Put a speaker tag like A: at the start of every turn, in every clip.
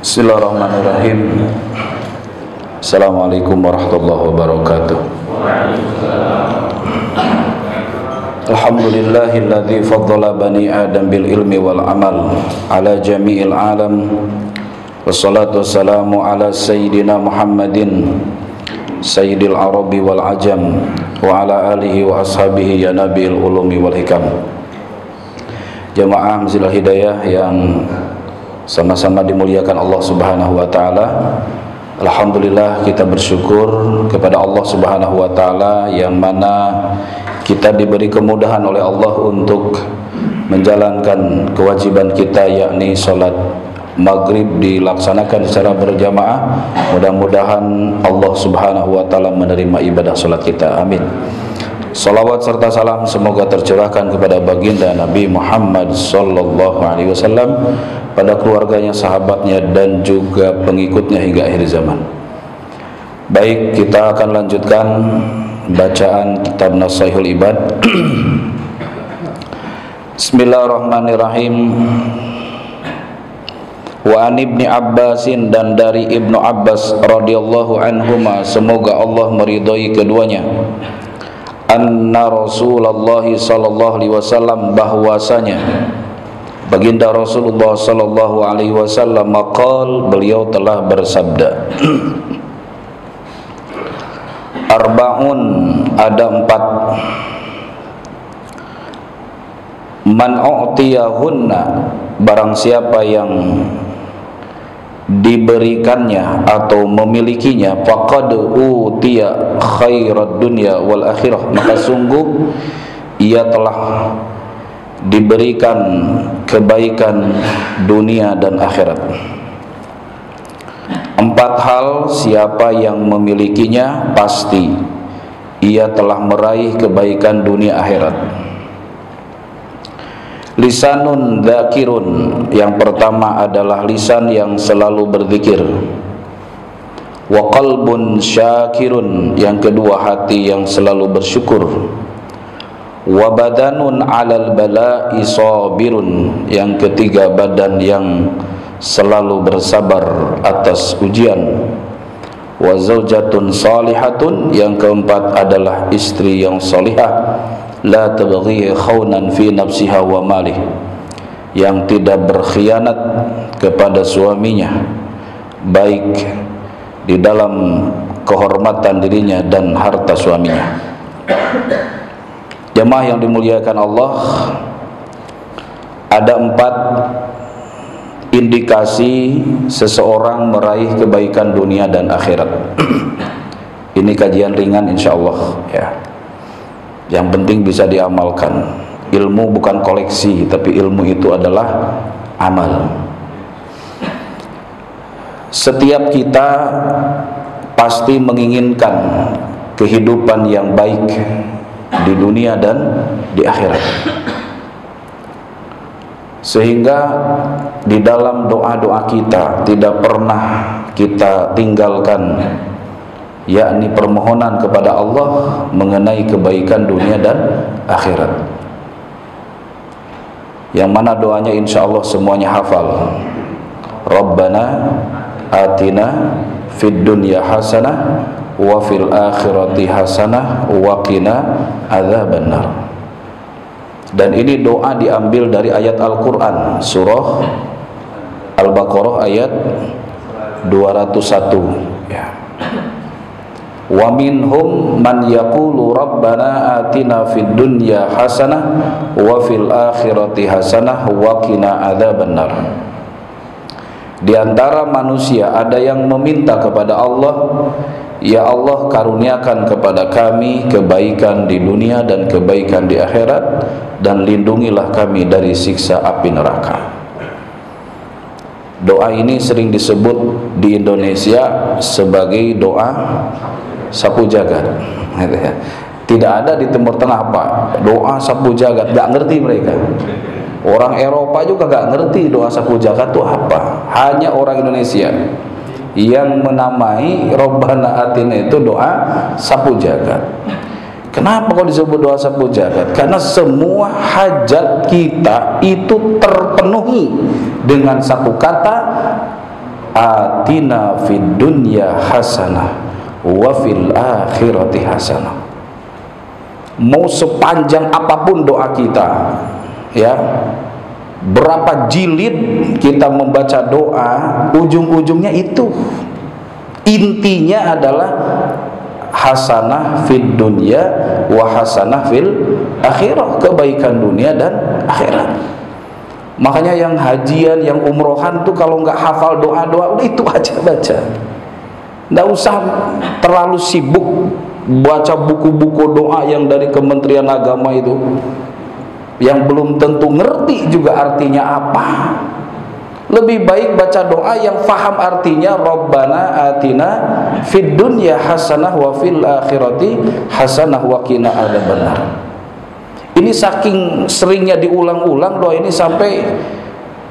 A: Bismillahirrahmanirrahim. Assalamualaikum warahmatullahi wabarakatuh. Alhamdulillahilladzi faddala bani Adam bil ilmi wal amal ala jami'il alam. Wassalatu wassalamu ala sayyidina Muhammadin sayyidil arabi wal ajam wa ala alihi wa ashabihi ya nabil ulumi wal hikam. Jamaah Masjidil Hidayah yang sama-sama dimuliakan Allah Subhanahu wa taala. Alhamdulillah kita bersyukur kepada Allah Subhanahu wa taala yang mana kita diberi kemudahan oleh Allah untuk menjalankan kewajiban kita, yakni salat maghrib dilaksanakan secara berjamaah. Mudah-mudahan Allah Subhanahu wa taala menerima ibadah salat kita. Amin. Salawat serta salam semoga tercurahkan kepada baginda Nabi Muhammad sallallahu alaihi wasallam, pada keluarganya, sahabatnya dan juga pengikutnya hingga akhir zaman. Baik, kita akan lanjutkan bacaan kitab Nasaihul Ibad. Bismillahirrahmanirrahim. Wa an Ibni Abbasin, dan dari Ibnu Abbas radhiyallahu anhuma, semoga Allah meridhai keduanya, anna Rasulullah sallallahu alaihi wasallam, bahwasanya baginda Rasulullah sallallahu alaihi wasallam maqal, beliau telah bersabda, arba'un, ada 4, man u'tiyahunna, barang siapa yang diberikannya atau memilikinya, faqad utiya khairad dunya wal akhirah, maka sungguh ia telah diberikan kebaikan dunia dan akhirat. 4 hal, siapa yang memilikinya pasti ia telah meraih kebaikan dunia akhirat. Lisanun dzakirun, yang pertama adalah lisan yang selalu berzikir. Wa qalbun syakirun, yang kedua hati yang selalu bersyukur. Wa badanun 'alal bala'i sabirun, yang ketiga badan yang selalu bersabar atas ujian. Wa zaujatun salihatun, yang keempat adalah istri yang salihah, la tabghi khawnan fi nafsiha wa malih, yang tidak berkhianat kepada suaminya, baik di dalam kehormatan dirinya dan harta suaminya. Jemaah yang dimuliakan Allah, ada 4 indikasi seseorang meraih kebaikan dunia dan akhirat. Ini kajian ringan insyaallah ya. Yang penting bisa diamalkan. Ilmu bukan koleksi, tapi ilmu itu adalah amal. Setiap kita pasti menginginkan kehidupan yang baik di dunia dan di akhirat. Sehingga di dalam doa-doa kita tidak pernah kita tinggalkan, yakni permohonan kepada Allah mengenai kebaikan dunia dan akhirat, yang mana doanya insya Allah semuanya hafal. Rabbana atina fid dunya hasanah wa fil akhirati hasanah wa qina adzabannar. Dan ini doa diambil dari ayat Al-Quran, surah Al-Baqarah ayat 201 ya. Wa minhum man yaqulu rabbana atina fid dunya hasanah wa fil akhirati hasanah wa qina adzabannar. Di antara manusia ada yang meminta kepada Allah, ya Allah karuniakan kepada kami kebaikan di dunia dan kebaikan di akhirat, dan lindungilah kami dari siksa api neraka. Doa ini sering disebut di Indonesia sebagai doa sapu jagat. Tidak ada di Timur Tengah Pak doa sapu jagat, gak ngerti mereka. Orang Eropa juga gak ngerti doa sapu jagat itu apa. Hanya orang Indonesia yang menamai Rabbana atina itu doa sapu jagat. Kenapa kok disebut doa sapu jagat? Karena semua hajat kita itu terpenuhi dengan satu kata atina fid dunya hasanah wa fil akhirati hasanah. Mau sepanjang apapun doa kita, ya, berapa jilid kita membaca doa, ujung-ujungnya itu, intinya adalah hasanah fid dunya wa hasanah fil akhirah, kebaikan dunia dan akhirat. Makanya yang hajian, yang umrohan tuh kalau nggak hafal doa-doa, udah itu aja baca, nggak usah terlalu sibuk baca buku-buku doa yang dari Kementerian Agama itu, yang belum tentu ngerti juga artinya apa. Lebih baik baca doa yang faham artinya, Rabbana atina fid dunya hasanah wa fil akhirati hasanah wa qina adzabannar. Ini saking seringnya diulang-ulang doa ini sampai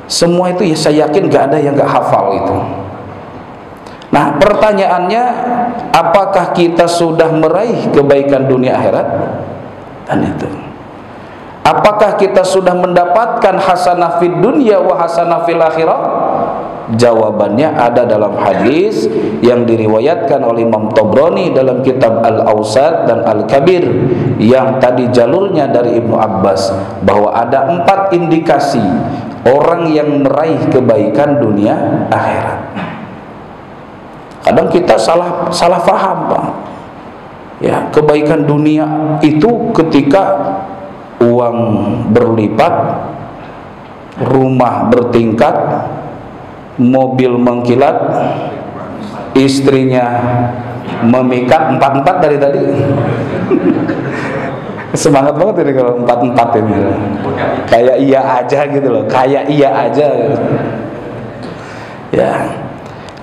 A: semua itu, ya saya yakin gak ada yang gak hafal itu. Nah, pertanyaannya, apakah kita sudah meraih kebaikan dunia akhirat? Dan itu, apakah kita sudah mendapatkan hasanah fid dunya wa hasanah fil akhirah? Jawabannya ada dalam hadis yang diriwayatkan oleh Imam Tabrani dalam kitab Al-Awsat dan Al-Kabir, yang tadi jalurnya dari Ibnu Abbas, bahwa ada 4 indikasi orang yang meraih kebaikan dunia akhirat. Kadang kita salah paham, Pak. Ya, kebaikan dunia itu ketika uang berlipat, rumah bertingkat, mobil mengkilat, istrinya memikat, 4-4 dari tadi. Semangat banget ini kalau 4-4 ini. Kayak iya aja gitu loh, kayak iya aja. Ya.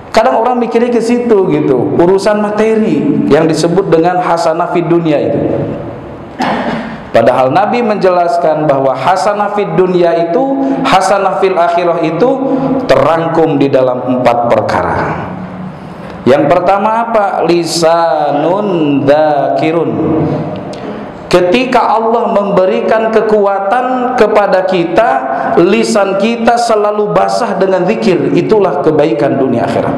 A: Kadang orang mikirnya ke situ gitu, urusan materi yang disebut dengan hasanah fid dunya itu. Padahal Nabi menjelaskan bahwa hasanah fid dunya itu, hasanah fil akhirah itu terangkum di dalam 4 perkara. Yang pertama apa? Lisanun dzakirun. Ketika Allah memberikan kekuatan kepada kita, lisan kita selalu basah dengan zikir, itulah kebaikan dunia akhirat.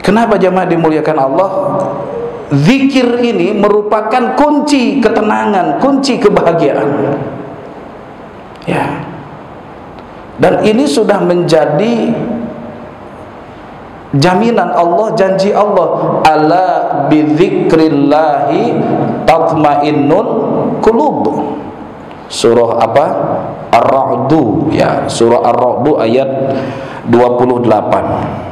A: Kenapa jemaah dimuliakan Allah? Zikir ini merupakan kunci ketenangan, kunci kebahagiaan. Ya. Dan ini sudah menjadi jaminan Allah, janji Allah, ala bidzikrillahi tatmainnul qulub. Surah apa? Ar-Ra'du, ya, surah Ar-Ra'du ayat 28.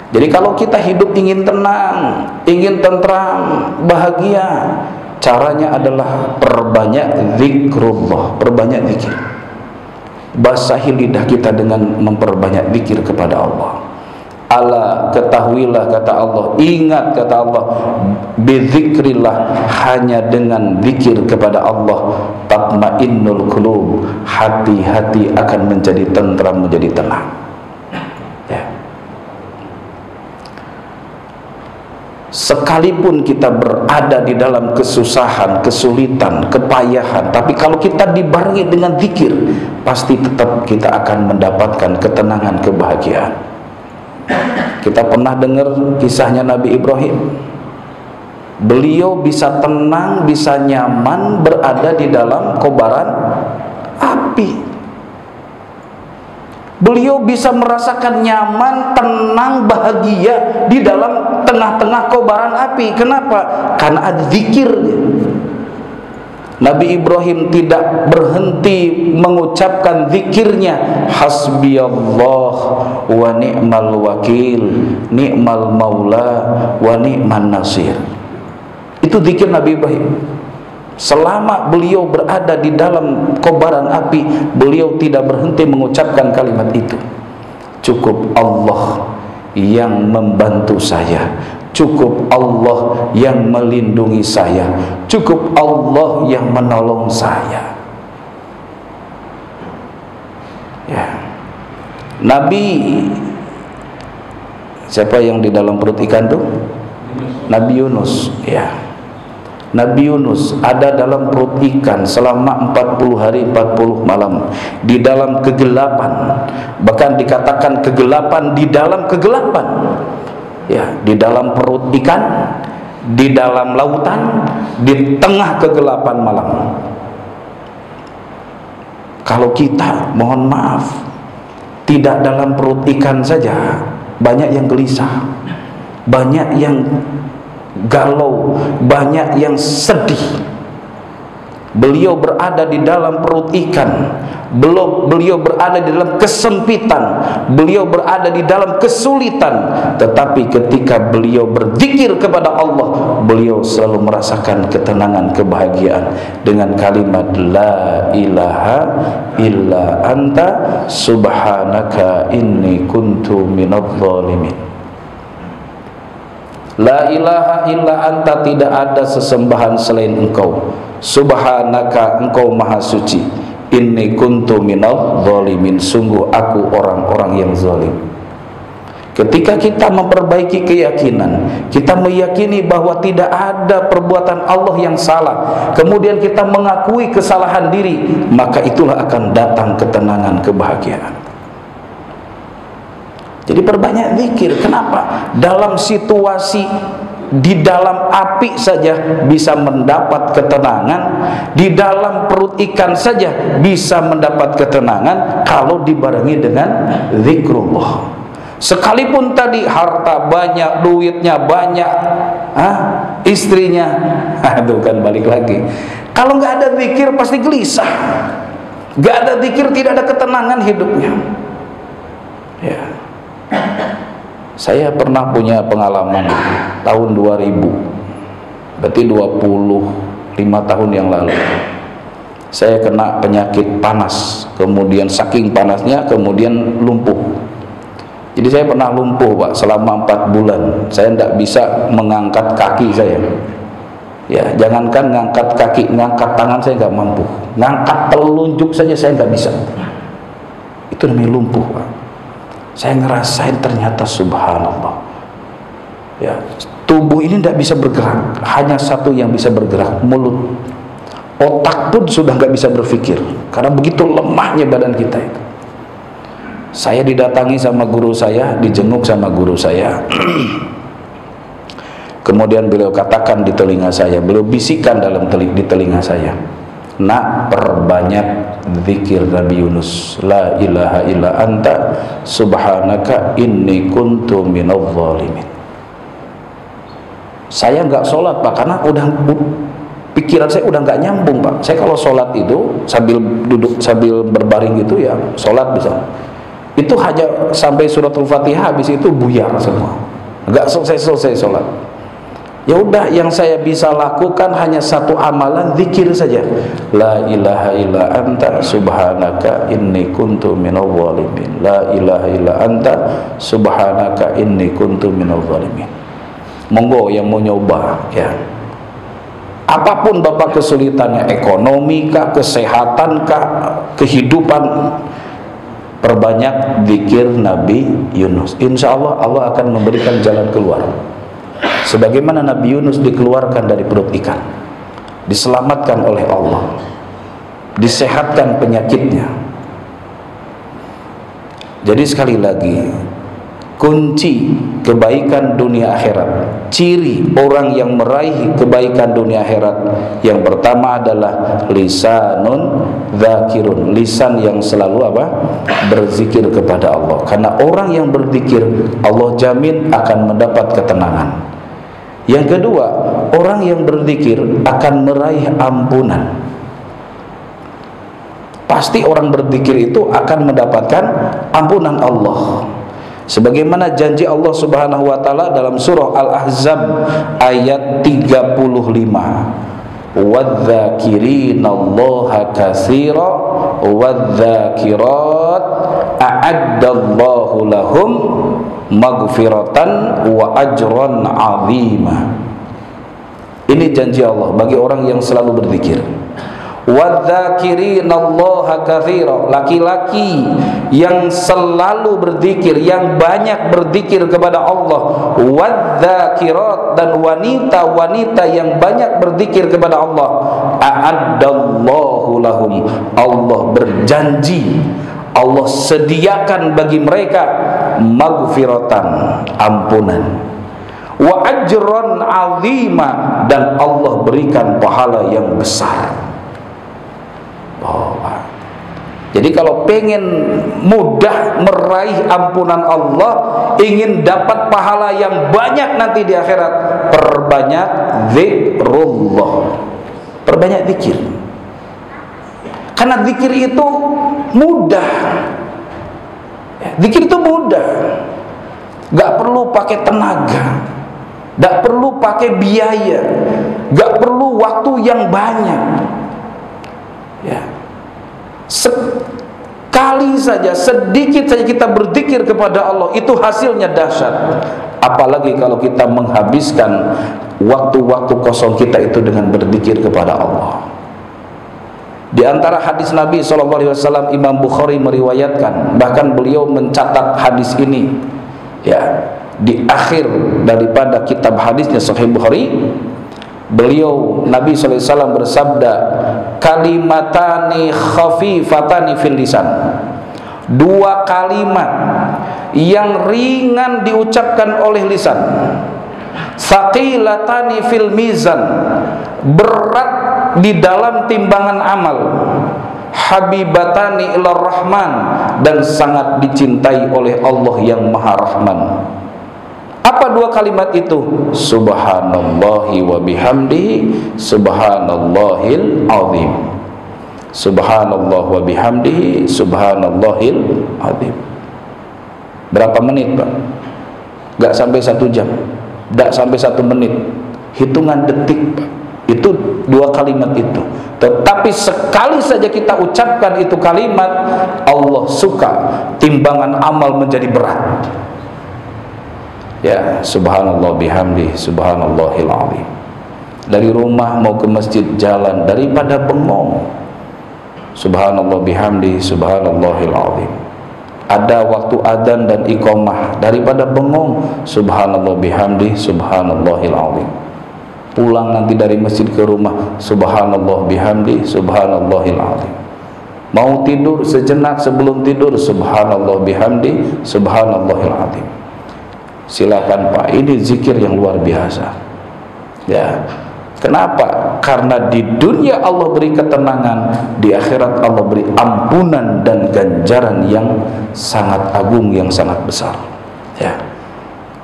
A: Jadi kalau kita hidup ingin tenang, ingin tentram, bahagia, caranya adalah perbanyak zikrullah, perbanyak zikir. Basahi lidah kita dengan memperbanyak zikir kepada Allah. Ala, ketahuilah, kata Allah, ingat, kata Allah, bizikrillah, hanya dengan zikir kepada Allah tatmainnul qulub, hati-hati akan menjadi tentram, menjadi tenang. Ya. Sekalipun kita berada di dalam kesusahan, kesulitan, kepayahan, tapi kalau kita dibarengi dengan zikir, pasti tetap kita akan mendapatkan ketenangan, kebahagiaan. Kita pernah dengar kisahnya Nabi Ibrahim. Beliau bisa tenang, bisa nyaman berada di dalam kobaran api. Beliau bisa merasakan nyaman, tenang, bahagia di dalam tengah-tengah kobaran api. Kenapa? Karena ada zikirnya. Nabi Ibrahim tidak berhenti mengucapkan zikirnya, hasbiyallah wa ni'mal wakil, ni'mal maula wa ni'man nasir. Itu zikir Nabi Ibrahim. Selama beliau berada di dalam kobaran api, beliau tidak berhenti mengucapkan kalimat itu. Cukup Allah yang membantu saya, cukup Allah yang melindungi saya, cukup Allah yang menolong saya. Ya. Nabi siapa yang di dalam perut ikan tuh? Nabi Yunus. Ya. Nabi Yunus ada dalam perut ikan selama 40 hari 40 malam di dalam kegelapan, bahkan dikatakan kegelapan di dalam kegelapan, ya, di dalam perut ikan, di dalam lautan, di tengah kegelapan malam. Kalau kita, mohon maaf, tidak dalam perut ikan saja, banyak yang gelisah, banyak yang galau, banyak yang sedih. Beliau berada di dalam perut ikan, beliau berada di dalam kesempitan, beliau berada di dalam kesulitan, tetapi ketika beliau berzikir kepada Allah, beliau selalu merasakan ketenangan, kebahagiaan dengan kalimat la ilaha illa anta subhanaka inni kuntu minadh dhalimin. La ilaha illa anta, tidak ada sesembahan selain engkau. Subhanaka, engkau maha suci. Inni kuntu minadh dhalimin, sungguh aku orang-orang yang zalim. Ketika kita memperbaiki keyakinan, kita meyakini bahwa tidak ada perbuatan Allah yang salah, kemudian kita mengakui kesalahan diri, maka itulah akan datang ketenangan, kebahagiaan. Jadi perbanyak zikir. Kenapa? Dalam situasi di dalam api saja bisa mendapat ketenangan, di dalam perut ikan saja bisa mendapat ketenangan kalau dibarengi dengan zikrullah. Sekalipun tadi harta banyak, duitnya banyak, istrinya, aduh kan balik lagi. Kalau nggak ada zikir pasti gelisah. Nggak ada zikir tidak ada ketenangan hidupnya. Ya. Saya pernah punya pengalaman tahun 2000, berarti 25 tahun yang lalu. Saya kena penyakit panas, kemudian saking panasnya kemudian lumpuh. Jadi saya pernah lumpuh, Pak, selama 4 bulan. Saya tidak bisa mengangkat kaki saya. Ya, jangankan ngangkat kaki, ngangkat tangan saya nggak mampu. Ngangkat telunjuk saja saya nggak bisa. Itu namanya lumpuh, Pak. Saya ngerasain ternyata subhanallah, ya, tubuh ini tidak bisa bergerak, hanya satu yang bisa bergerak, mulut. Otak pun sudah nggak bisa berpikir karena begitu lemahnya badan kita itu. Saya didatangi sama guru saya, dijenguk sama guru saya. Kemudian beliau katakan di telinga saya, beliau bisikan di telinga saya, nak, perbanyak zikir Nabi Yunus, la ilaha illa anta subhanaka inni kuntu minadh dhalimin. Saya nggak sholat, Pak, karena pikiran saya udah nggak nyambung, Pak. Saya kalau sholat itu sambil duduk, sambil berbaring gitu ya, sholat bisa. Itu hanya sampai suratul Fatihah, habis itu buyar semua, nggak selesai sholat. Ya udah, yang saya bisa lakukan hanya satu amalan, zikir saja. La ilaha illa anta subhanaka inni kuntu minadh dhalimin. La ilaha illa anta subhanaka inni kuntu minadh dhalimin. Monggo yang mau nyoba, ya. Apapun Bapak kesulitannya, ekonomi kah, kesehatan kah, kehidupan, perbanyak zikir Nabi Yunus. Insya Allah Allah akan memberikan jalan keluar. Sebagaimana Nabi Yunus dikeluarkan dari perut ikan, diselamatkan oleh Allah, disehatkan penyakitnya. Jadi sekali lagi, kunci kebaikan dunia akhirat, ciri orang yang meraih kebaikan dunia akhirat, yang pertama adalah lisanun dzakirun, lisan yang selalu apa? Berzikir kepada Allah. Karena orang yang berzikir, Allah jamin akan mendapat ketenangan. Yang kedua, orang yang berzikir akan meraih ampunan. Pasti orang berzikir itu akan mendapatkan ampunan Allah. Sebagaimana janji Allah Subhanahu wa taala dalam surah Al-Ahzab ayat 35. Wadz-dzakirinallaha katsira wadz-dzakirat a'addallahu lahum maghfiratan wa ajran 'azima. Ini janji Allah bagi orang yang selalu berzikir. wadzakirinallaha katsira, laki-laki yang selalu berzikir, yang banyak berzikir kepada Allah, wadzakirat, dan wanita-wanita yang banyak berzikir kepada Allah, a'addallahu lahum, Allah berjanji, Allah sediakan bagi mereka maghfiratan, ampunan, wa ajran azima, dan Allah berikan pahala yang besar. Jadi kalau pengen mudah meraih ampunan Allah, ingin dapat pahala yang banyak nanti di akhirat, perbanyak zikrullah, perbanyak zikir. Karena zikir itu mudah, zikir itu mudah, gak perlu pakai tenaga, gak perlu pakai biaya, gak perlu waktu yang banyak. Ya, sekali saja, sedikit saja kita berzikir kepada Allah, itu hasilnya dahsyat. Apalagi kalau kita menghabiskan waktu-waktu kosong kita itu dengan berzikir kepada Allah. Di antara hadis Nabi SAW, Imam Bukhari meriwayatkan, bahkan beliau mencatat hadis ini, ya, di akhir daripada kitab hadisnya Sahih Bukhari. Beliau, Nabi SAW bersabda, kalimatani khafifatani fil lisan, dua kalimat yang ringan diucapkan oleh lisan, thaqilatani fil mizan, berat di dalam timbangan amal, habibatani ilar rahman, dan sangat dicintai oleh Allah yang maha rahman. Apa dua kalimat itu? Subhanallahi wa bihamdihi, subhanallahil azim. Subhanallah wa bihamdihi, subhanallahil azim. Berapa menit, Pak? Gak sampai 1 jam, gak sampai 1 menit, hitungan detik, Pak. Itu dua kalimat itu. Tetapi sekali saja kita ucapkan itu kalimat, Allah suka, timbangan amal menjadi berat. Ya, subhanallah bihamdi, subhanallahil azim. Dari rumah mau ke masjid jalan daripada bengong, subhanallah bihamdi, subhanallahil azim. Ada waktu adzan dan iqamah, daripada bengong, subhanallah bihamdi, subhanallahil azim. Pulang nanti dari masjid ke rumah, subhanallah bihamdi, subhanallahil azim. Mau tidur sejenak sebelum tidur, subhanallah bihamdi, subhanallahil azim. Silakan, Pak, ini zikir yang luar biasa. Ya, kenapa? Karena di dunia Allah beri ketenangan, di akhirat Allah beri ampunan dan ganjaran yang sangat agung, yang sangat besar. Ya,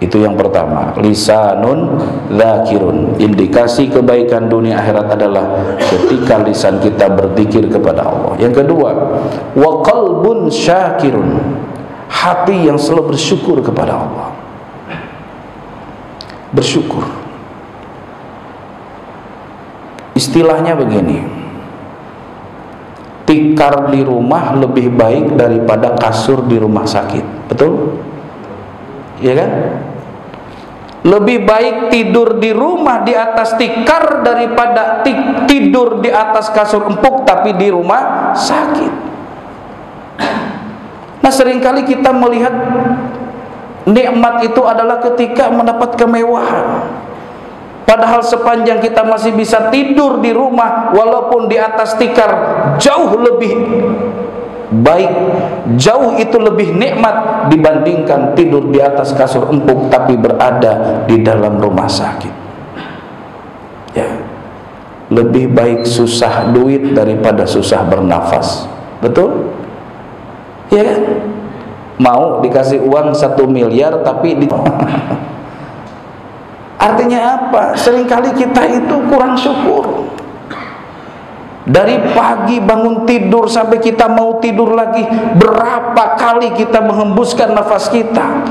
A: itu yang pertama, lisanun dzakirun. Indikasi kebaikan dunia akhirat adalah ketika lisan kita berzikir kepada Allah. Yang kedua, wa qalbun syakirun, hati yang selalu bersyukur kepada Allah. Bersyukur, istilahnya begini, tikar di rumah lebih baik daripada kasur di rumah sakit, betul? Iya kan? Lebih baik tidur di rumah di atas tikar daripada tidur di atas kasur empuk tapi di rumah sakit. Nah, seringkali kita melihat nikmat itu adalah ketika mendapat kemewahan, padahal sepanjang kita masih bisa tidur di rumah walaupun di atas tikar, jauh lebih baik, jauh itu lebih nikmat dibandingkan tidur di atas kasur empuk tapi berada di dalam rumah sakit. Ya, lebih baik susah duit daripada susah bernafas, betul? Ya kan? Mau dikasih uang 1 miliar tapi artinya apa? Seringkali kita itu kurang syukur. Dari pagi bangun tidur sampai kita mau tidur lagi, berapa kali kita menghembuskan nafas kita,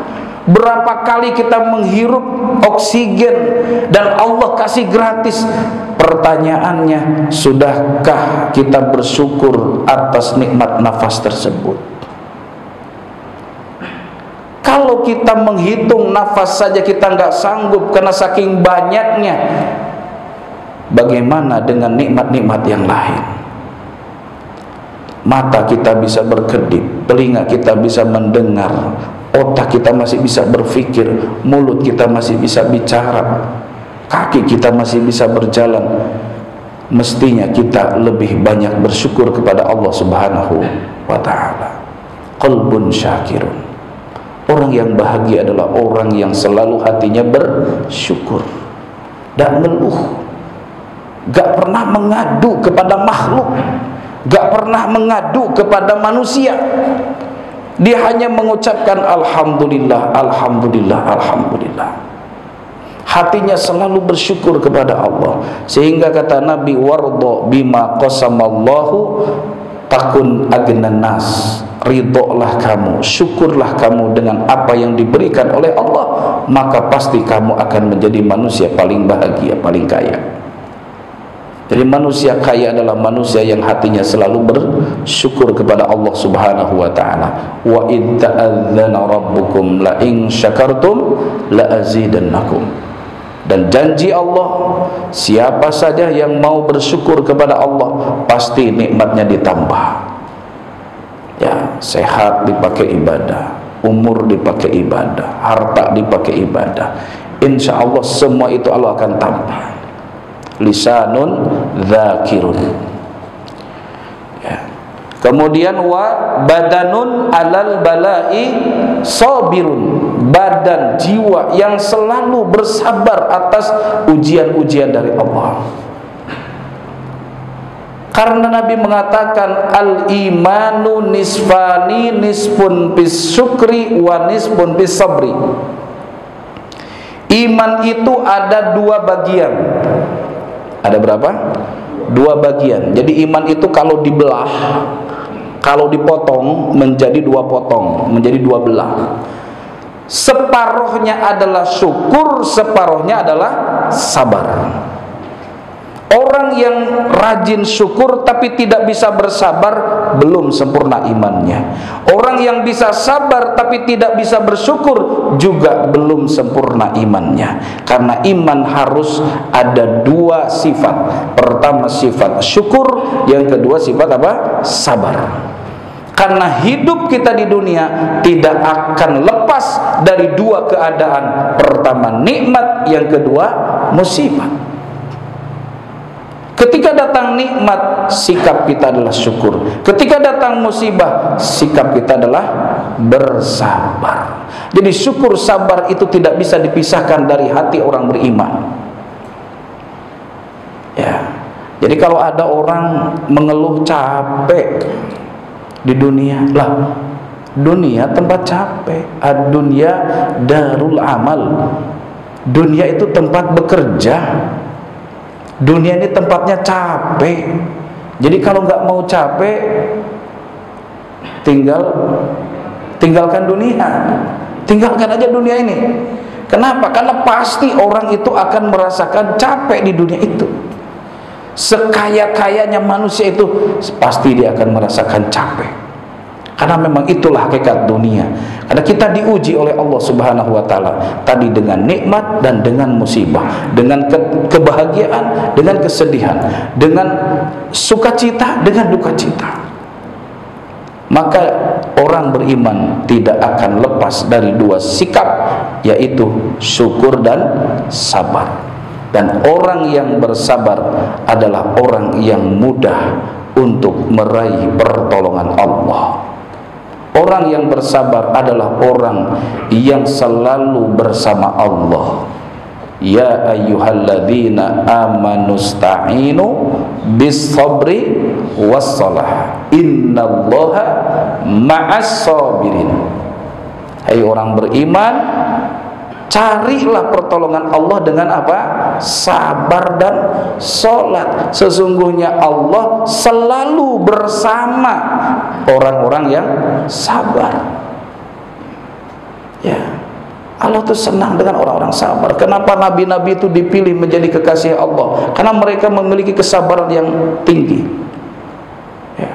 A: berapa kali kita menghirup oksigen dan Allah kasih gratis. Pertanyaannya, sudahkah kita bersyukur atas nikmat nafas tersebut? Kalau kita menghitung nafas saja kita nggak sanggup karena saking banyaknya, bagaimana dengan nikmat-nikmat yang lain? Mata kita bisa berkedip, telinga kita bisa mendengar, otak kita masih bisa berpikir, mulut kita masih bisa bicara, kaki kita masih bisa berjalan. Mestinya kita lebih banyak bersyukur kepada Allah Subhanahu wa ta'ala. Qalbun syakirun. Orang yang bahagia adalah orang yang selalu hatinya bersyukur, dan ngeluh, gak pernah mengadu kepada makhluk, gak pernah mengadu kepada manusia. Dia hanya mengucapkan alhamdulillah, alhamdulillah, alhamdulillah. Hatinya selalu bersyukur kepada Allah. Sehingga kata Nabi, wardo bima qasamallahu takun agnan nas. Ridholah kamu, syukurlah kamu dengan apa yang diberikan oleh Allah, maka pasti kamu akan menjadi manusia paling bahagia, paling kaya. Jadi manusia kaya adalah manusia yang hatinya selalu bersyukur kepada Allah Subhanahu wa ta'ala. Wa id ta'adzana rabbukum la in syakartum la azidannakum. Dan janji Allah, siapa saja yang mau bersyukur kepada Allah, pasti nikmatnya ditambah. Ya, sehat dipakai ibadah, umur dipakai ibadah, harta dipakai ibadah. Insya Allah semua itu Allah akan tambah. Lisanun dzakirun. Ya. Kemudian wa badanun alal balai sabirun. Badan, jiwa yang selalu bersabar atas ujian-ujian dari Allah. Karena Nabi mengatakan al-imanu nisfani, nisfun bis syukri wa nisfun bis sabri. Iman itu ada dua bagian. Ada berapa? Dua bagian. Jadi iman itu kalau dibelah, kalau dipotong menjadi dua potong, menjadi dua belah. Separuhnya adalah syukur, separuhnya adalah sabar. Orang yang rajin syukur tapi tidak bisa bersabar, belum sempurna imannya. Orang yang bisa sabar tapi tidak bisa bersyukur, juga belum sempurna imannya. Karena iman harus ada dua sifat. Pertama sifat syukur, yang kedua sifat apa? Sabar. Karena hidup kita di dunia tidak akan lepas dari dua keadaan. Pertama nikmat, yang kedua musibah. Ketika datang nikmat, sikap kita adalah syukur. Ketika datang musibah, sikap kita adalah bersabar. Jadi syukur sabar itu tidak bisa dipisahkan dari hati orang beriman. Ya. Jadi kalau ada orang mengeluh capek di dunia, lah dunia tempat capek. Ad-dunya darul amal. Dunia itu tempat bekerja. Dunia ini tempatnya capek. Jadi kalau nggak mau capek, tinggalkan dunia, tinggalkan aja dunia ini. Kenapa? Karena pasti orang itu akan merasakan capek di dunia itu. Sekaya-kayanya manusia itu pasti dia akan merasakan capek. Karena memang itulah hakikat dunia. Karena kita diuji oleh Allah Subhanahu wa ta'ala tadi dengan nikmat dan dengan musibah, dengan kebahagiaan, dengan kesedihan, dengan sukacita, dengan dukacita. Maka orang beriman tidak akan lepas dari dua sikap, yaitu syukur dan sabar. Dan orang yang bersabar adalah orang yang mudah untuk meraih pertolongan Allah. Orang yang bersabar adalah orang yang selalu bersama Allah. Ya ayyuhalladzina amanu sta'inu bis sabri was salah. Innallaha ma'as sabirin. Hai orang beriman, carilah pertolongan Allah dengan apa? Sabar dan sholat. Sesungguhnya Allah selalu bersama orang-orang yang sabar. Ya, Allah tuh senang dengan orang-orang sabar. Kenapa nabi-nabi itu dipilih menjadi kekasih Allah? Karena mereka memiliki kesabaran yang tinggi. Ya.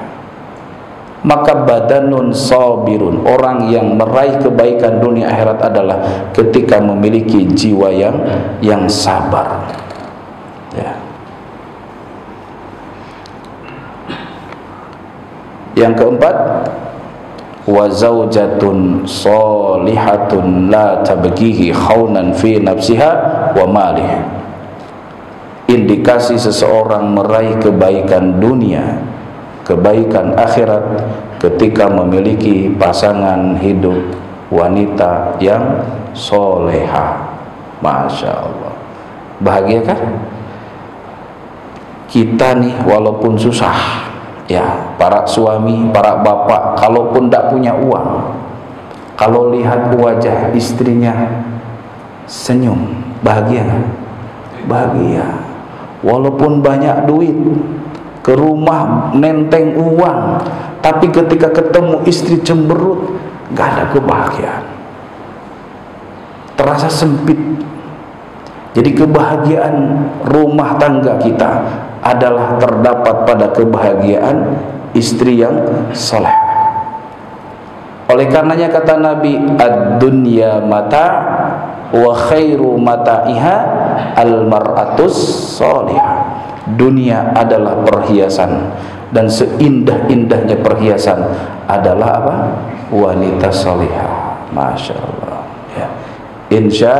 A: Maka badanun sabirun, orang yang meraih kebaikan dunia akhirat adalah ketika memiliki jiwa yang sabar. Ya. Yang keempat, wa zaujatun sholihatun la tabghihi khaunan fi nafsiha wa malih. Indikasi seseorang meraih kebaikan dunia, kebaikan akhirat ketika memiliki pasangan hidup wanita yang soleha. Masya Allah. Bahagia kan? Kita nih walaupun susah, ya, para suami, para bapak, kalaupun tidak punya uang, kalau lihat wajah istrinya senyum, bahagia kan? Bahagia. Walaupun banyak duit, ke rumah nenteng uang, tapi ketika ketemu istri cemberut, gak ada kebahagiaan, terasa sempit. Jadi kebahagiaan rumah tangga kita adalah terdapat pada kebahagiaan istri yang saleh. Oleh karenanya kata Nabi, ad-dunya mata wa khairu mata'iha al-mar'atus salihah. Dunia adalah perhiasan, dan seindah-indahnya perhiasan adalah apa? Wanita salihah. Masya Allah, ya. Insya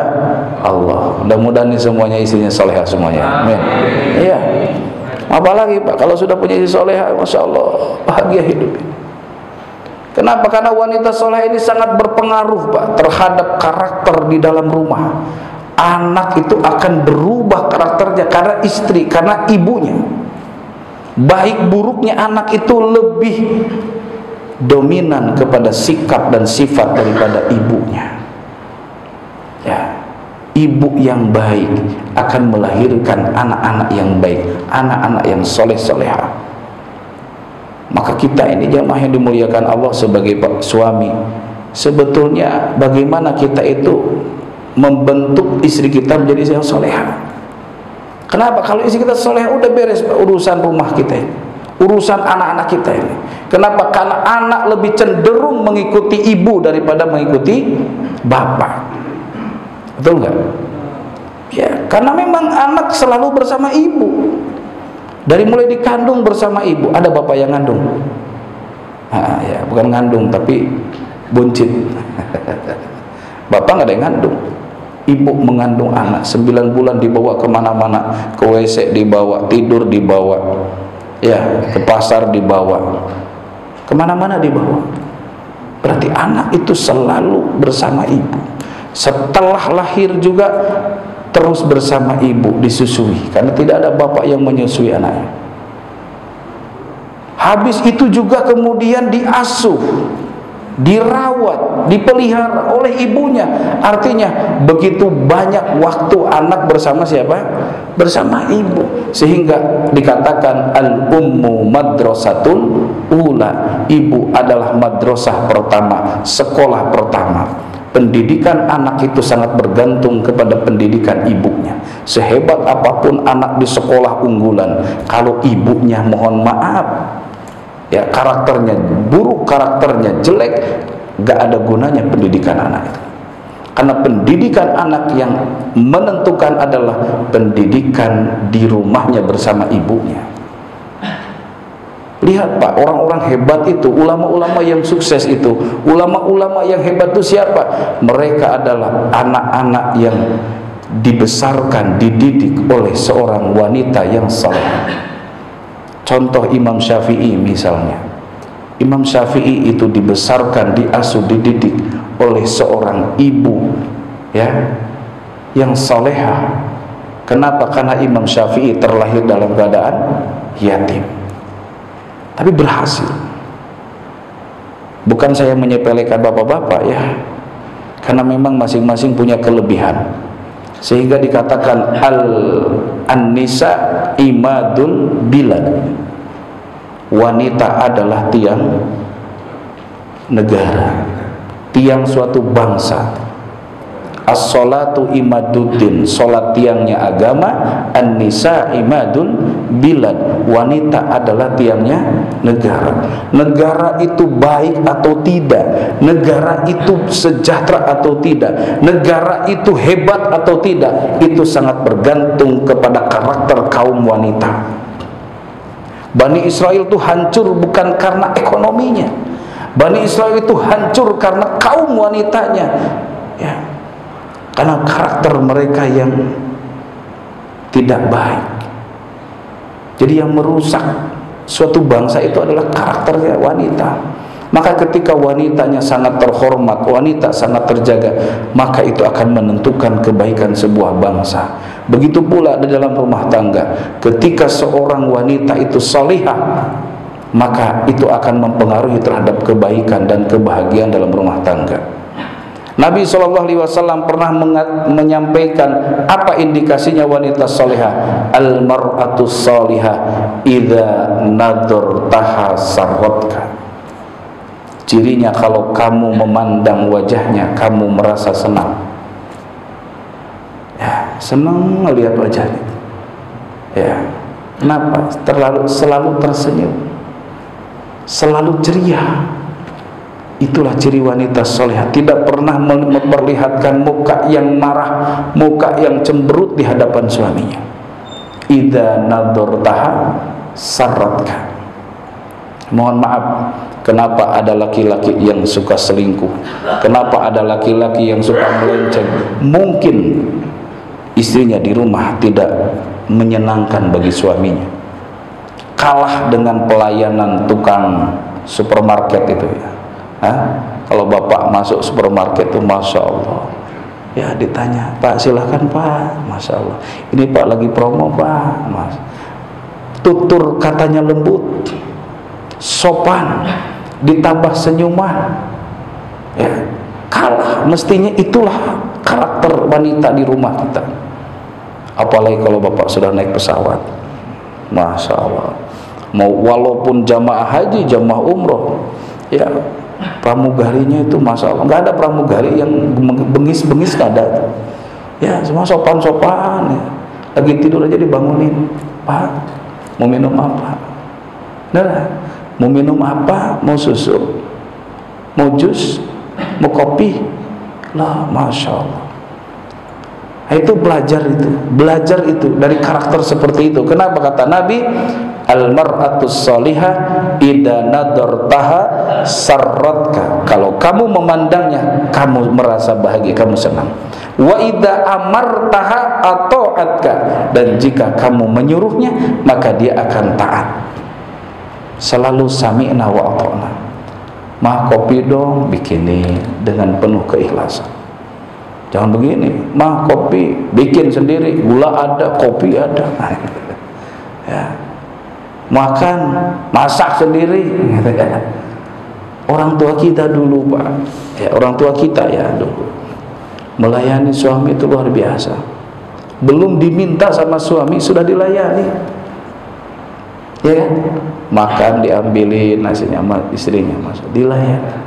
A: Allah, mudah-mudahan ini semuanya istrinya salihah semuanya. Amin. Iya. Apalagi Pak, kalau sudah punya istri salihah, Masya Allah, bahagia hidup. Kenapa? Karena wanita salihah ini sangat berpengaruh Pak terhadap karakter di dalam rumah. Anak itu akan berubah karakternya karena istri, karena ibunya. Baik buruknya anak itu lebih dominan kepada sikap dan sifat daripada ibunya. Ya, ibu yang baik akan melahirkan anak-anak yang baik, anak-anak yang soleh-solehah. Maka kita ini jamaah yang dimuliakan Allah sebagai suami, sebetulnya bagaimana kita itu membentuk istri kita menjadi yang soleha. Kenapa? Kalau istri kita soleha, udah beres urusan rumah kita ini, urusan anak-anak kita ini. Kenapa? Karena anak lebih cenderung mengikuti ibu daripada mengikuti bapak. Betul nggak? Ya, karena memang anak selalu bersama ibu. Dari mulai dikandung bersama ibu. Ada bapak yang ngandung? Ya, bukan ngandung tapi buncit. Bapak nggak ada yang ngandung. Ibu mengandung anak 9 bulan, dibawa kemana-mana, ke WC dibawa, tidur dibawa, ya, ke pasar dibawa, kemana-mana dibawa. Berarti anak itu selalu bersama ibu. Setelah lahir juga terus bersama ibu, disusui, karena tidak ada bapak yang menyusui anaknya. Habis itu juga kemudian diasuh, dirawat, dipelihara oleh ibunya. Artinya begitu banyak waktu anak bersama siapa? Bersama ibu. Sehingga dikatakan al-ummu madrasatul ula. Ibu adalah madrasah pertama, sekolah pertama. Pendidikan anak itu sangat bergantung kepada pendidikan ibunya. Sehebat apapun anak di sekolah unggulan, kalau ibunya mohon maaf, ya, karakternya buruk, karakternya jelek, gak ada gunanya pendidikan anak itu. Karena pendidikan anak yang menentukan adalah pendidikan di rumahnya bersama ibunya. Lihat Pak, orang-orang hebat itu, ulama-ulama yang sukses itu, ulama-ulama yang hebat itu siapa? Mereka adalah anak-anak yang dibesarkan, dididik oleh seorang wanita yang saleh. Contoh Imam Syafi'i misalnya. Imam Syafi'i itu dibesarkan, diasuh, dididik oleh seorang ibu, ya, yang salehah. Kenapa? Karena Imam Syafi'i terlahir dalam keadaan yatim, tapi berhasil. Bukan saya menyepelekan bapak-bapak, ya, karena memang masing-masing punya kelebihan. Sehingga dikatakan an-nisa imadul bilad. Wanita adalah tiang negara, tiang suatu bangsa. As-salatu imaduddin, salat tiangnya agama. An-nisa imadul bilad, wanita adalah tiangnya negara. Negara itu baik atau tidak, negara itu sejahtera atau tidak, negara itu hebat atau tidak, itu sangat bergantung kepada karakter kaum wanita. Bani Israel itu hancur bukan karena ekonominya. Bani Israel itu hancur karena kaum wanitanya, ya, karena karakter mereka yang tidak baik. Jadi yang merusak suatu bangsa itu adalah karakternya wanita. Maka ketika wanitanya sangat terhormat, wanita sangat terjaga, maka itu akan menentukan kebaikan sebuah bangsa. Begitu pula di dalam rumah tangga, ketika seorang wanita itu salihah, maka itu akan mempengaruhi terhadap kebaikan dan kebahagiaan dalam rumah tangga. Nabi SAW pernah menyampaikan apa indikasinya wanita salihah. Al-mar'atu salihah idza nadartaha sarratka. Cirinya kalau kamu memandang wajahnya, kamu merasa senang. Ya, senang melihat wajahnya. Ya, kenapa? Selalu tersenyum, selalu ceria. Itulah ciri wanita solehah. Tidak pernah memperlihatkan muka yang marah, muka yang cemberut di hadapan suaminya. Idza nadartaha sarratka. Mohon maaf, kenapa ada laki-laki yang suka selingkuh? Kenapa ada laki-laki yang suka melenceng? Mungkin istrinya di rumah tidak menyenangkan bagi suaminya, kalah dengan pelayanan tukang supermarket itu ya. Kalau bapak masuk supermarket itu Masya Allah, ya ditanya, Pak silahkan Pak, Masya Allah, ini Pak lagi promo Pak, Mas. Tutur katanya lembut, sopan, ditambah senyuman, ya, kalah. Mestinya itulah karakter wanita di rumah kita. Apalagi kalau bapak sudah naik pesawat, Masya Allah, mau walaupun jamaah haji, jamaah umroh, ya, pramugarinya itu Masya Allah, nggak ada pramugari yang bengis-bengis, nggak ada, ya, semua sopan-sopan, ya. Lagi tidur aja dibangunin, Pak mau minum apa? Nah, mau minum apa? Mau susu? Mau jus? Mau kopi? Lah, Masya Allah. Itu belajar itu dari karakter seperti itu. Kenapa kata Nabi, al-mar'atus salihah idza nadartaha sarratka. Kalau kamu memandangnya, kamu merasa bahagia, kamu senang. Wa idza amartaha ata'atka. Dan jika kamu menyuruhnya, maka dia akan taat. Selalu sami'na wa ata'na. Mah kopi dong, bikinin dengan penuh keikhlasan. Jangan begini, mah kopi bikin sendiri, gula ada, kopi ada. Ya. Makan, masak sendiri. Orang tua kita dulu, Pak, ya, orang tua kita ya dulu melayani suami itu luar biasa. Belum diminta sama suami sudah dilayani, ya kan? Makan diambilin nasinya sama istrinya, masuk dilayani.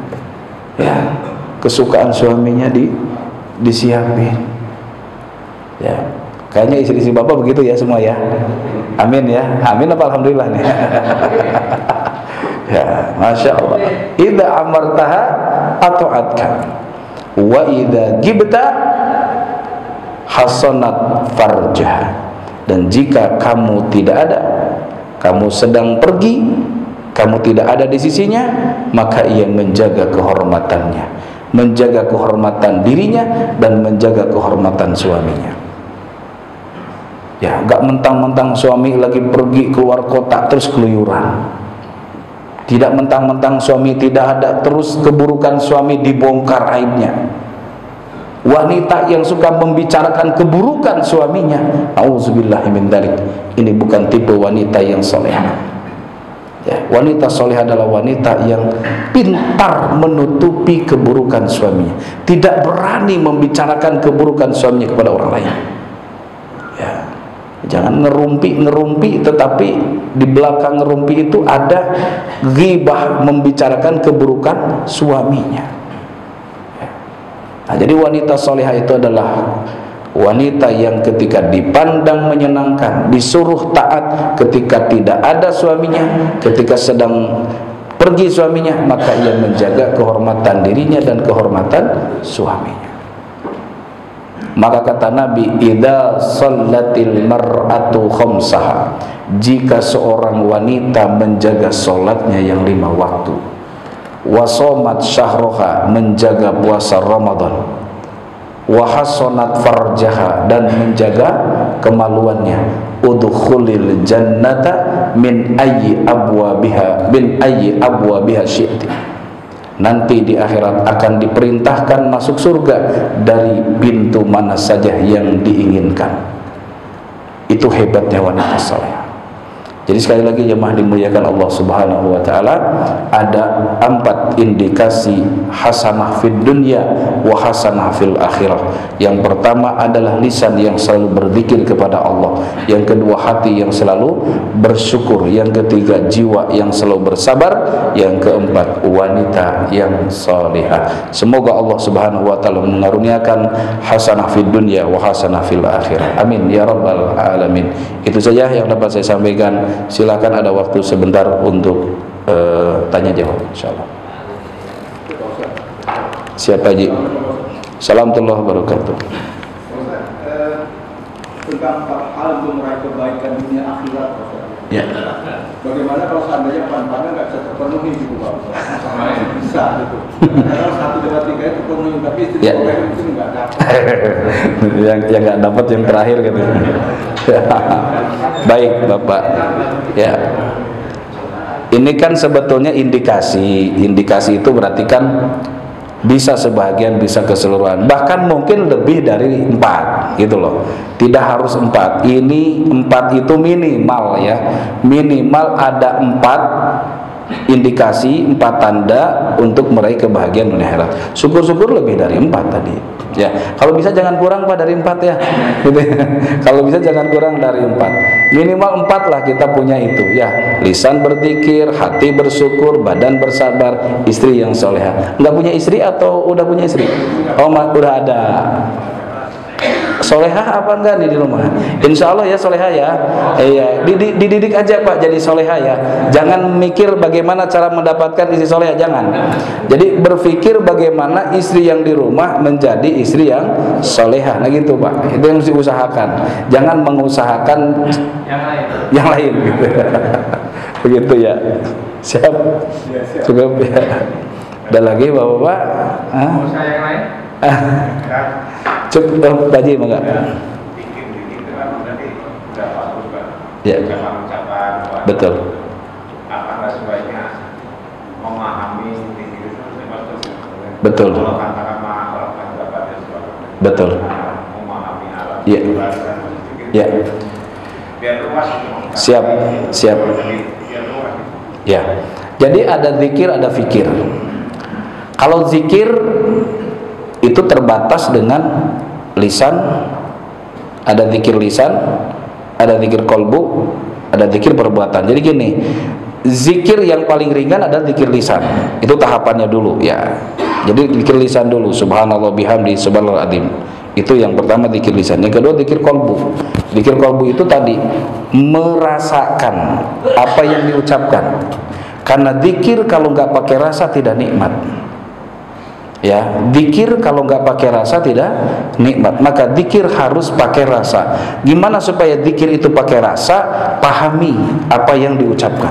A: Ya, kesukaan suaminya disiapin. Ya, kayaknya istri-istri bapak begitu ya semua ya. Amin ya. Amin apa alhamdulillah nih. Ya, Masya Allah. Idza amartaha ata'atka wa idza gibta hasanat farjah. Dan jika kamu tidak ada, kamu sedang pergi, kamu tidak ada di sisinya, maka ia menjaga kehormatannya, menjaga kehormatan dirinya dan menjaga kehormatan suaminya. Ya, gak mentang-mentang suami lagi pergi keluar kota terus keluyuran. Tidak mentang-mentang suami tidak ada terus keburukan suami dibongkar aibnya. Wanita yang suka membicarakan keburukan suaminya, auzubillahi min dzalik, ini bukan tipe wanita yang salehah. Ya, wanita salehah adalah wanita yang pintar menutupi keburukan suaminya, tidak berani membicarakan keburukan suaminya kepada orang lain. Ya, jangan ngerumpi, tetapi di belakang ngerumpi itu ada ghibah, membicarakan keburukan suaminya. Ya. Nah, jadi wanita salehah itu adalah wanita yang ketika dipandang menyenangkan, disuruh taat ketika tidak ada suaminya, ketika sedang pergi suaminya, maka ia menjaga kehormatan dirinya dan kehormatan suaminya. Maka kata Nabi, idza shallatil mar'atu khamsaha, jika seorang wanita menjaga salatnya yang 5 waktu, wa shamat syahraha, menjaga puasa Ramadan, wa hasanat farjaha, dan menjaga kemaluannya, udkhulil jannata min ayyi abwabiha syi'ti, nanti di akhirat akan diperintahkan masuk surga dari pintu mana saja yang diinginkan. Itu hebatnya wanita saleh. Jadi sekali lagi jemaah dimuliakan Allah Subhanahu wa taala, ada 4 indikasi hasanah fid dunya wa hasanah fil akhirah. Yang pertama adalah lisan yang selalu berzikir kepada Allah, yang kedua hati yang selalu bersyukur, yang ketiga jiwa yang selalu bersabar, yang keempat wanita yang salihah. Semoga Allah Subhanahu wa taala mengaruniakan hasanah fid dunya wa hasanah fil akhirah. Amin ya rabbal alamin. Itu saja yang dapat saya sampaikan. Silakan, ada waktu sebentar untuk tanya jawab, insyaallah. Siapa Haji? Assalamualaikum wabarakatuh.
B: Tentang 4 hal untuk meraih kebaikan dunia akhirat,
A: Ya.
B: bagaimana kalau seandainya pan-pannya nggak bisa terpenuhi gitu Pak? Bisa gitu. Karena 1, 2, 3 itu terpenuhi, tapi istri itu nggak dapat.
A: yang nggak dapat yang terakhir gitu. Baik Bapak. Ya. Ini kan sebetulnya indikasi itu berarti kan bisa sebagian, bisa keseluruhan, bahkan mungkin lebih dari 4 gitu loh. Tidak harus 4. Ini 4 itu minimal ya. Minimal ada 4 indikasi, 4 tanda untuk meraih kebahagiaan dunia akhirat. Syukur-syukur lebih dari 4 tadi. Ya, kalau bisa jangan kurang Pak dari 4 ya. Gitu ya. Kalau bisa jangan kurang dari 4. Minimal 4 lah kita punya itu ya. Lisan berzikir, hati bersyukur, badan bersabar, istri yang solehah. Enggak punya istri atau udah punya istri? Oh, udah ada. Solehah apa enggak nih di rumah? Insya Allah ya solehah ya. Iya, dididik aja Pak jadi solehah ya. Jangan mikir bagaimana cara mendapatkan istri solehah, jangan. Jadi berpikir bagaimana istri yang di rumah menjadi istri yang solehah. Nah gitu Pak. Itu yang mesti usahakan. Jangan mengusahakan yang lain gitu. Begitu ya. Siap. Cukup ya. Ada lagi Bapak-bapak?
C: Usaha yang lain?
A: Cukup Baji enggak?
C: Bikin itu kan berarti udah bagus Pak.
A: Ya.
C: Ucapan-ucapan.
A: Betul.
C: Apakah sebaiknya memahami bikin itu termasuk?
A: Betul.
C: Kalau kata-kata orang pendapat dan sebagainya.
A: Betul.
C: Memahami alam.
A: Ya. Ya.
C: Biar luas.
A: Siap.
C: Biar luas.
A: Ya. Jadi ada zikir, ada fikir. Kalau zikir itu terbatas dengan lisan, ada zikir lisan, ada zikir kolbu, ada zikir perbuatan. Jadi gini, zikir yang paling ringan adalah zikir lisan. Itu tahapannya dulu ya. Jadi zikir lisan dulu, subhanallah bihamdi subhanallah azim. Itu yang pertama zikir lisan. Yang kedua zikir kolbu. Zikir kolbu itu tadi merasakan apa yang diucapkan. Karena zikir kalau nggak pakai rasa tidak nikmat. Ya, zikir kalau nggak pakai rasa tidak nikmat. Maka zikir harus pakai rasa. Gimana supaya zikir itu pakai rasa? Pahami apa yang diucapkan.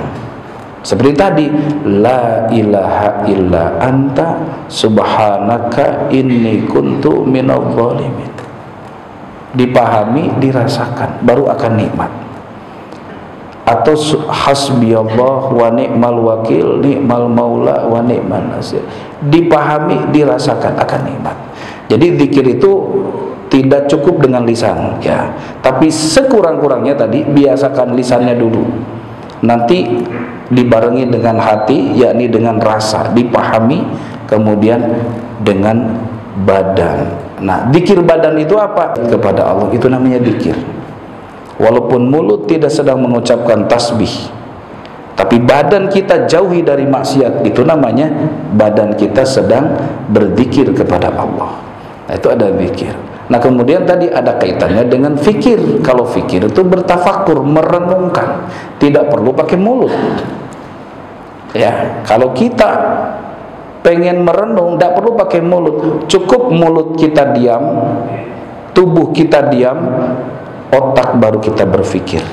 A: Seperti tadi, la ilaha illa anta subhanaka inni kuntu minadh dhalimin. Dipahami, dirasakan, baru akan nikmat. Atau hasbiyallah wa ni'mal wakil, ni'mal maula wa ni'man nasir. Dipahami, dirasakan, akan nikmat. Jadi zikir itu tidak cukup dengan lisan ya, tapi sekurang-kurangnya tadi biasakan lisannya dulu. Nanti dibarengi dengan hati, yakni dengan rasa, dipahami, kemudian dengan badan. Nah, zikir badan itu apa? Kepada Allah, itu namanya zikir. Walaupun mulut tidak sedang mengucapkan tasbih, tapi badan kita jauhi dari maksiat, itu namanya badan kita sedang berzikir kepada Allah. Nah, itu ada zikir. Nah, kemudian tadi ada kaitannya dengan fikir. Kalau fikir itu bertafakur, merenungkan, tidak perlu pakai mulut. Ya, kalau kita pengen merenung, tidak perlu pakai mulut, cukup mulut kita diam, tubuh kita diam, otak baru kita berpikir,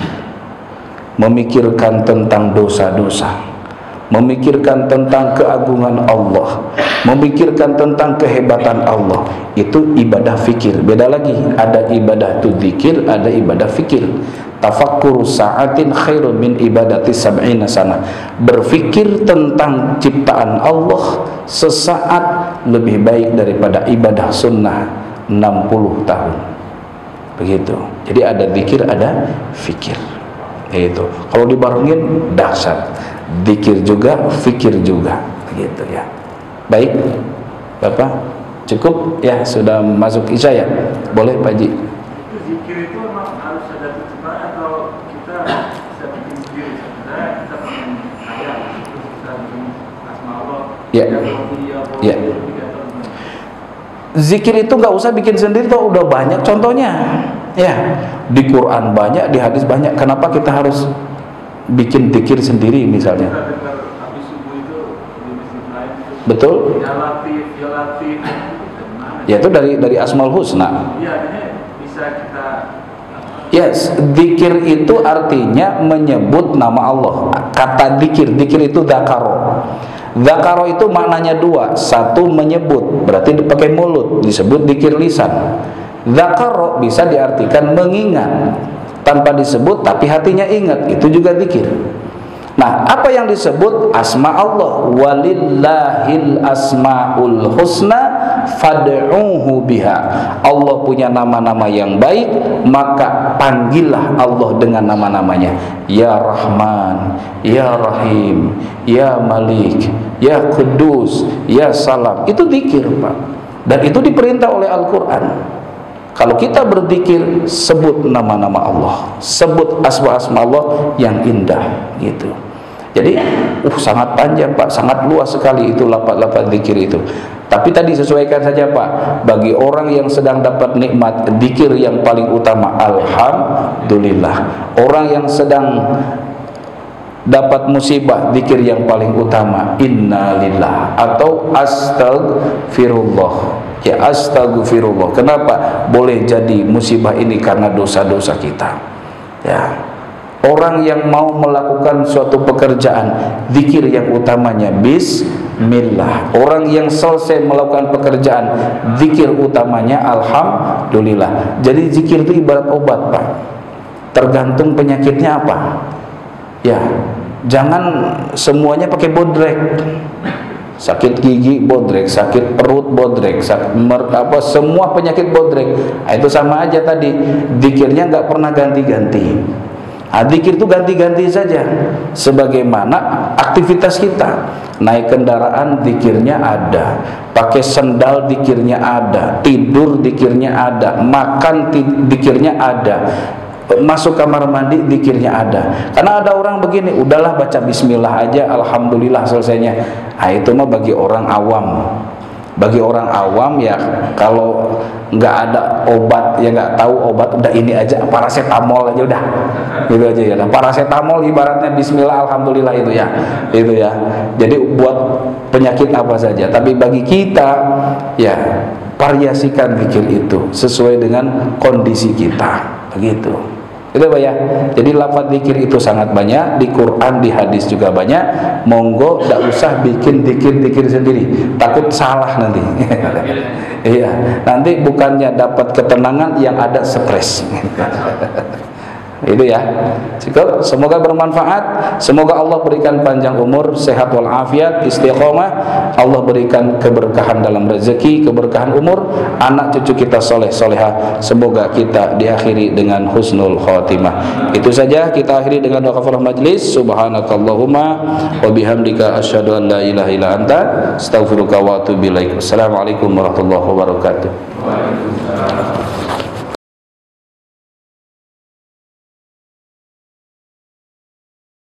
A: memikirkan tentang dosa-dosa, memikirkan tentang keagungan Allah, memikirkan tentang kehebatan Allah. Itu ibadah fikir. Beda lagi, ada ibadah tu zikir, ada ibadah fikir. Tafakkuru sa'atin khairun min ibadati sab'ina sana. Berfikir tentang ciptaan Allah sesaat lebih baik daripada ibadah sunnah 60 tahun. Begitu. Jadi ada zikir, ada fikir. Itu. Kalau dibarengin dahsyat. Zikir juga, fikir juga. Begitu ya. Baik, Bapak, cukup ya, sudah masuk isya ya. Boleh Pak Ji.
B: Zikir itu memang harus ada tujuan atau kita bisa bikin sendiri? Sebenarnya kita bikin ayat, terus kita bikin asma Allah.
A: Ya. Ya. Zikir itu nggak usah bikin sendiri, toh udah banyak contohnya. Ya, di Quran banyak, di hadis banyak. Kenapa kita harus bikin zikir sendiri misalnya?
B: Kita dengar habis subuh itu di masjid lain itu.
A: Betul?
B: Ya Latif, ya Latif.
A: Ya itu dari Asmaul Husna.
B: Iya, ini bisa kita.
A: Yes, zikir itu artinya menyebut nama Allah. Kata zikir itu dzakaro. Dzakaro itu maknanya dua. Satu menyebut, berarti dipakai mulut, disebut zikir lisan. Dzakaro bisa diartikan mengingat tanpa disebut tapi hatinya ingat, itu juga zikir. Nah, apa yang disebut asma Allah? Walillahil asmaul husna fad'uhu biha. Allah punya nama-nama yang baik, maka panggillah Allah dengan nama-namanya. Ya Rahman, Ya Rahim, Ya Malik, Ya Kudus, Ya Salam. Itu zikir, Pak. Dan itu diperintah oleh Al-Quran. Kalau kita berzikir, sebut nama-nama Allah, sebut asma-asma Allah yang indah, gitu. Jadi, sangat panjang Pak, sangat luas sekali itu lafaz zikir itu. Tapi tadi sesuaikan saja Pak, bagi orang yang sedang dapat nikmat, zikir yang paling utama alhamdulillah. Orang yang sedang dapat musibah, zikir yang paling utama innalillah atau astagfirullah. Ya, astagfirullah. Kenapa? Boleh jadi musibah ini karena dosa-dosa kita. Ya. Orang yang mau melakukan suatu pekerjaan, zikir yang utamanya bismillah. Orang yang selesai melakukan pekerjaan, zikir utamanya alhamdulillah. Jadi zikir itu ibarat obat, Pak. Tergantung penyakitnya apa. Ya, jangan semuanya pakai bodrek. Sakit gigi bodrek, sakit perut bodrek, semua penyakit bodrek. Nah, itu sama aja tadi, zikirnya nggak pernah ganti-ganti. Zikir itu ganti-ganti saja, sebagaimana aktivitas kita. Naik kendaraan zikirnya ada, pakai sendal zikirnya ada, tidur zikirnya ada, makan zikirnya ada, masuk kamar mandi zikirnya ada. Karena ada orang begini, udahlah baca bismillah aja, alhamdulillah selesainya. Nah, itu mah bagi orang awam. Bagi orang awam ya, kalau nggak ada obat, ya nggak tahu obat, udah ini aja, paracetamol aja udah, gitu aja ya. Paracetamol ibaratnya bismillah alhamdulillah itu ya. Jadi buat penyakit apa saja. Tapi bagi kita ya, variasikan zikir itu sesuai dengan kondisi kita, begitu. Itu Pak ya. Jadi lafaz zikir itu sangat banyak, di Quran, di hadis juga banyak. Monggo tidak usah bikin zikir sendiri, takut salah nanti. Iya, nanti bukannya dapat ketenangan, yang ada stres. Itu ya. Cukup. Semoga bermanfaat. Semoga Allah berikan panjang umur, sehat walafiat, istiqomah. Allah berikan keberkahan dalam rezeki, keberkahan umur, anak cucu kita soleh soleha. Semoga kita diakhiri dengan husnul khotimah. Itu saja, kita akhiri dengan doa kafaratul majlis. Subhanakallahumma wa bihamdika asyhadu an la ilaha illa anta astaghfiruka wa atubu ilaik. Assalamualaikum warahmatullahi wabarakatuh.